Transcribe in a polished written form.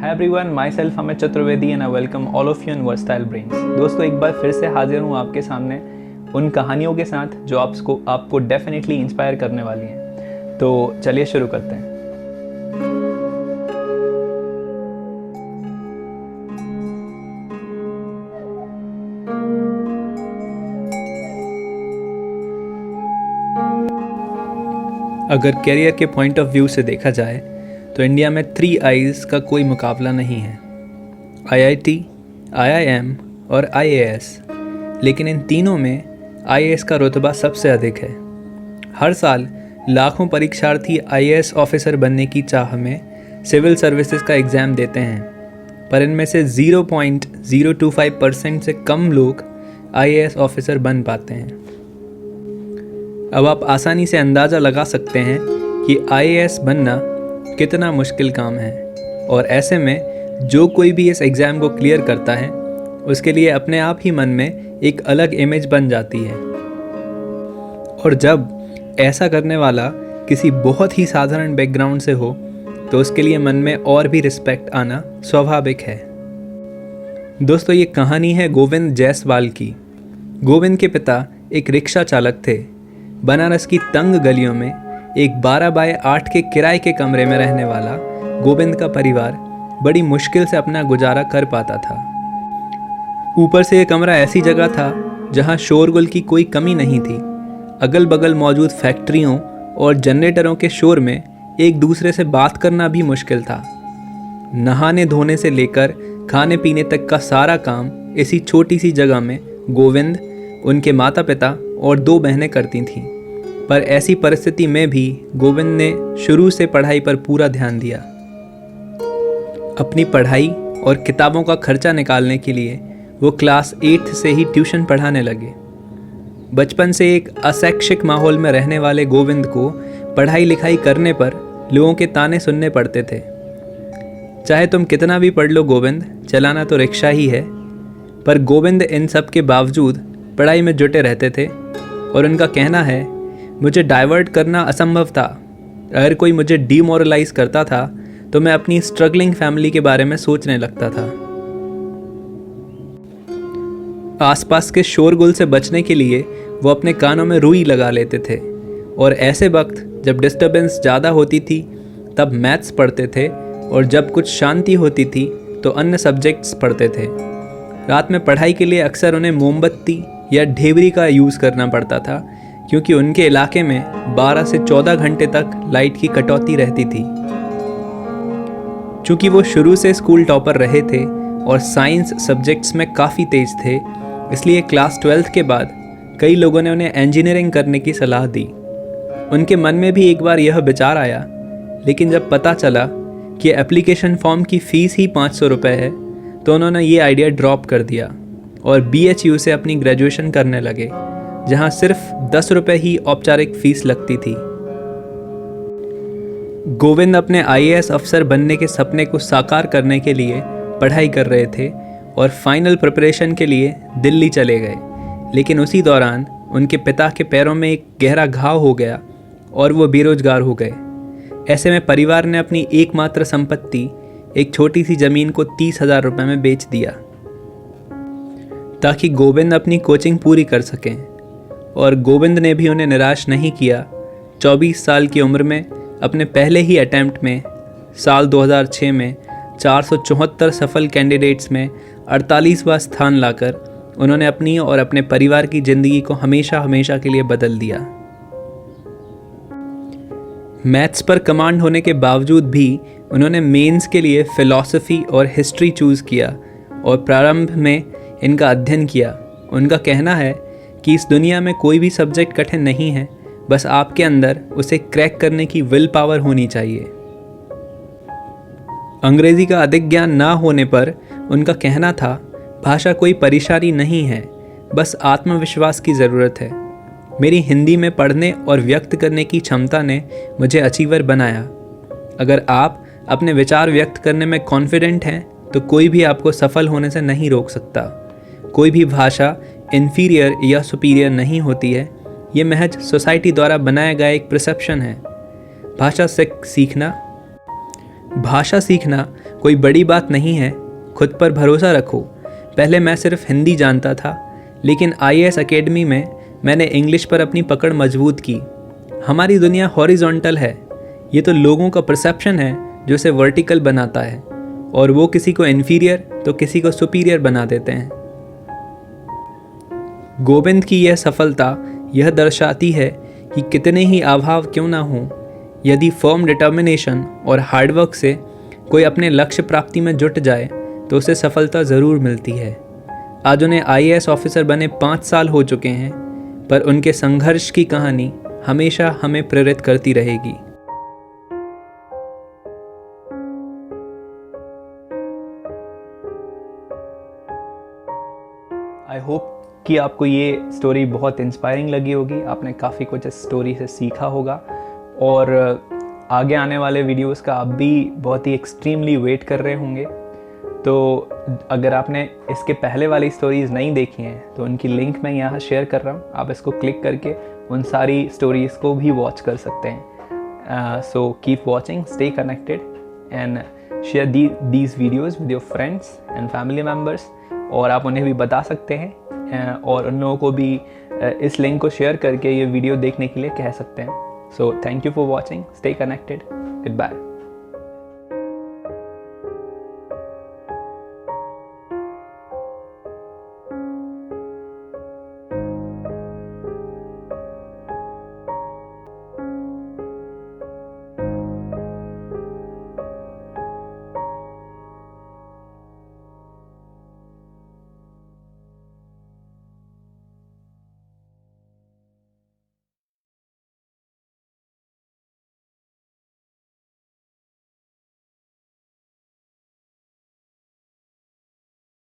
Hi everyone, myself Amit Chaturvedi and I welcome all of you in Versatile Brains। दोस्तों एक बार फिर से हाजिर हूँ आपके सामने उन कहानियों के साथ जो आपको डेफिनेटली इंस्पायर करने वाली हैं। तो चलिए शुरू करते हैं। अगर करियर के पॉइंट ऑफ व्यू से देखा जाए तो इंडिया में 3 आईज का कोई मुकाबला नहीं है, IIT, IIM और IAS। लेकिन इन तीनों में IAS का रुतबा सबसे अधिक है। हर साल लाखों परीक्षार्थी IAS ऑफिसर बनने की चाह में सिविल सर्विसेज का एग्ज़ाम देते हैं, पर इनमें से 0.025% से कम लोग IAS ऑफिसर बन पाते हैं। अब आप आसानी से अंदाज़ा लगा सकते हैं कि IAS बनना कितना मुश्किल काम है, और ऐसे में जो कोई भी इस एग्ज़ाम को क्लियर करता है उसके लिए अपने आप ही मन में एक अलग इमेज बन जाती है। और जब ऐसा करने वाला किसी बहुत ही साधारण बैकग्राउंड से हो तो उसके लिए मन में और भी रिस्पेक्ट आना स्वाभाविक है। दोस्तों, ये कहानी है गोविंद जायसवाल की। गोविंद के पिता एक रिक्शा चालक थे। बनारस की तंग गलियों में एक 12 बाय 8 के किराए के कमरे में रहने वाला गोविंद का परिवार बड़ी मुश्किल से अपना गुजारा कर पाता था। ऊपर से ये कमरा ऐसी जगह था जहां शोरगुल की कोई कमी नहीं थी। अगल बगल मौजूद फैक्ट्रियों और जनरेटरों के शोर में एक दूसरे से बात करना भी मुश्किल था। नहाने धोने से लेकर खाने पीने तक का सारा काम इसी छोटी सी जगह में गोविंद, उनके माता पिता और 2 बहनें करती थीं। पर ऐसी परिस्थिति में भी गोविंद ने शुरू से पढ़ाई पर पूरा ध्यान दिया। अपनी पढ़ाई और किताबों का खर्चा निकालने के लिए वो क्लास 8 से ही ट्यूशन पढ़ाने लगे। बचपन से एक अशैक्षिक माहौल में रहने वाले गोविंद को पढ़ाई लिखाई करने पर लोगों के ताने सुनने पड़ते थे। चाहे तुम कितना भी पढ़ लो गोविंद, चलाना तो रिक्शा ही है। पर गोविंद इन सब के बावजूद पढ़ाई में जुटे रहते थे, और उनका कहना है, मुझे डाइवर्ट करना असंभव था। अगर कोई मुझे डीमोरलाइज करता था तो मैं अपनी स्ट्रगलिंग फैमिली के बारे में सोचने लगता था। आसपास के शोरगुल से बचने के लिए वो अपने कानों में रुई लगा लेते थे, और ऐसे वक्त जब डिस्टर्बेंस ज़्यादा होती थी तब मैथ्स पढ़ते थे, और जब कुछ शांति होती थी तो अन्य सब्जेक्ट्स पढ़ते थे। रात में पढ़ाई के लिए अक्सर उन्हें मोमबत्ती या ढेबरी का यूज़ करना पड़ता था, क्योंकि उनके इलाके में 12 से 14 घंटे तक लाइट की कटौती रहती थी। चूँकि वो शुरू से स्कूल टॉपर रहे थे और साइंस सब्जेक्ट्स में काफ़ी तेज थे, इसलिए क्लास 12th के बाद कई लोगों ने उन्हें इंजीनियरिंग करने की सलाह दी। उनके मन में भी एक बार यह विचार आया, लेकिन जब पता चला कि एप्लीकेशन फॉर्म की फ़ीस ही 500 रुपये है तो उन्होंने ये आइडिया ड्रॉप कर दिया और BHU से अपनी ग्रेजुएशन करने लगे, जहाँ सिर्फ 10 रुपये ही औपचारिक फ़ीस लगती थी। गोविंद अपने IAS अफसर बनने के सपने को साकार करने के लिए पढ़ाई कर रहे थे और फाइनल प्रिपरेशन के लिए दिल्ली चले गए। लेकिन उसी दौरान उनके पिता के पैरों में एक गहरा घाव हो गया और वो बेरोजगार हो गए। ऐसे में परिवार ने अपनी एकमात्र संपत्ति, एक छोटी सी ज़मीन को 30,000 रुपये में बेच दिया ताकि गोविंद अपनी कोचिंग पूरी कर सकें। और गोविंद ने भी उन्हें निराश नहीं किया। 24 साल की उम्र में अपने पहले ही अटैम्प्ट में साल 2006 में 474 सफल कैंडिडेट्स में 48वां स्थान लाकर उन्होंने अपनी और अपने परिवार की ज़िंदगी को हमेशा हमेशा के लिए बदल दिया। मैथ्स पर कमांड होने के बावजूद भी उन्होंने मेंस के लिए फ़िलॉसफी और हिस्ट्री चूज़ किया और प्रारंभ में इनका अध्ययन किया। उनका कहना है कि इस दुनिया में कोई भी सब्जेक्ट कठिन नहीं है, बस आपके अंदर उसे क्रैक करने की विल पावर होनी चाहिए। अंग्रेज़ी का अधिक ज्ञान ना होने पर उनका कहना था, भाषा कोई परेशानी नहीं है, बस आत्मविश्वास की ज़रूरत है। मेरी हिंदी में पढ़ने और व्यक्त करने की क्षमता ने मुझे अचीवर बनाया। अगर आप अपने विचार व्यक्त करने में कॉन्फिडेंट हैं तो कोई भी आपको सफल होने से नहीं रोक सकता। कोई भी भाषा इन्फीरियर या सुपीरियर नहीं होती है, ये महज सोसाइटी द्वारा बनाया गया एक परसेप्शन है। भाषा सीखना कोई बड़ी बात नहीं है, खुद पर भरोसा रखो। पहले मैं सिर्फ हिंदी जानता था, लेकिन IAS एकेडमी में मैंने इंग्लिश पर अपनी पकड़ मजबूत की। हमारी दुनिया हॉरिजॉन्टल है, ये तो लोगों का परसेप्शन है जो इसे वर्टिकल बनाता है, और वो किसी को इन्फीरियर तो किसी को सुपीरियर बना देते हैं। गोविंद की यह सफलता यह दर्शाती है कि कितने ही अभाव क्यों ना हों, यदि फर्म डिटर्मिनेशन और हार्डवर्क से कोई अपने लक्ष्य प्राप्ति में जुट जाए तो उसे सफलता ज़रूर मिलती है। आज उन्हें IAS ऑफिसर बने 5 साल हो चुके हैं, पर उनके संघर्ष की कहानी हमेशा हमें प्रेरित करती रहेगी। आई होप कि आपको ये स्टोरी बहुत इंस्पायरिंग लगी होगी, आपने काफ़ी कुछ इस स्टोरी से सीखा होगा, और आगे आने वाले वीडियोस का आप भी बहुत ही एक्सट्रीमली वेट कर रहे होंगे। तो अगर आपने इसके पहले वाली स्टोरीज़ नहीं देखी हैं तो उनकी लिंक मैं यहाँ शेयर कर रहा हूँ, आप इसको क्लिक करके उन सारी स्टोरीज़ को भी वॉच कर सकते हैं। So keep watching, stay connected and share these videos with your friends and family members, और आप उन्हें भी बता सकते हैं और उन लोगों को भी इस लिंक को शेयर करके ये वीडियो देखने के लिए कह सकते हैं। So thank you for watching, stay connected, good bye.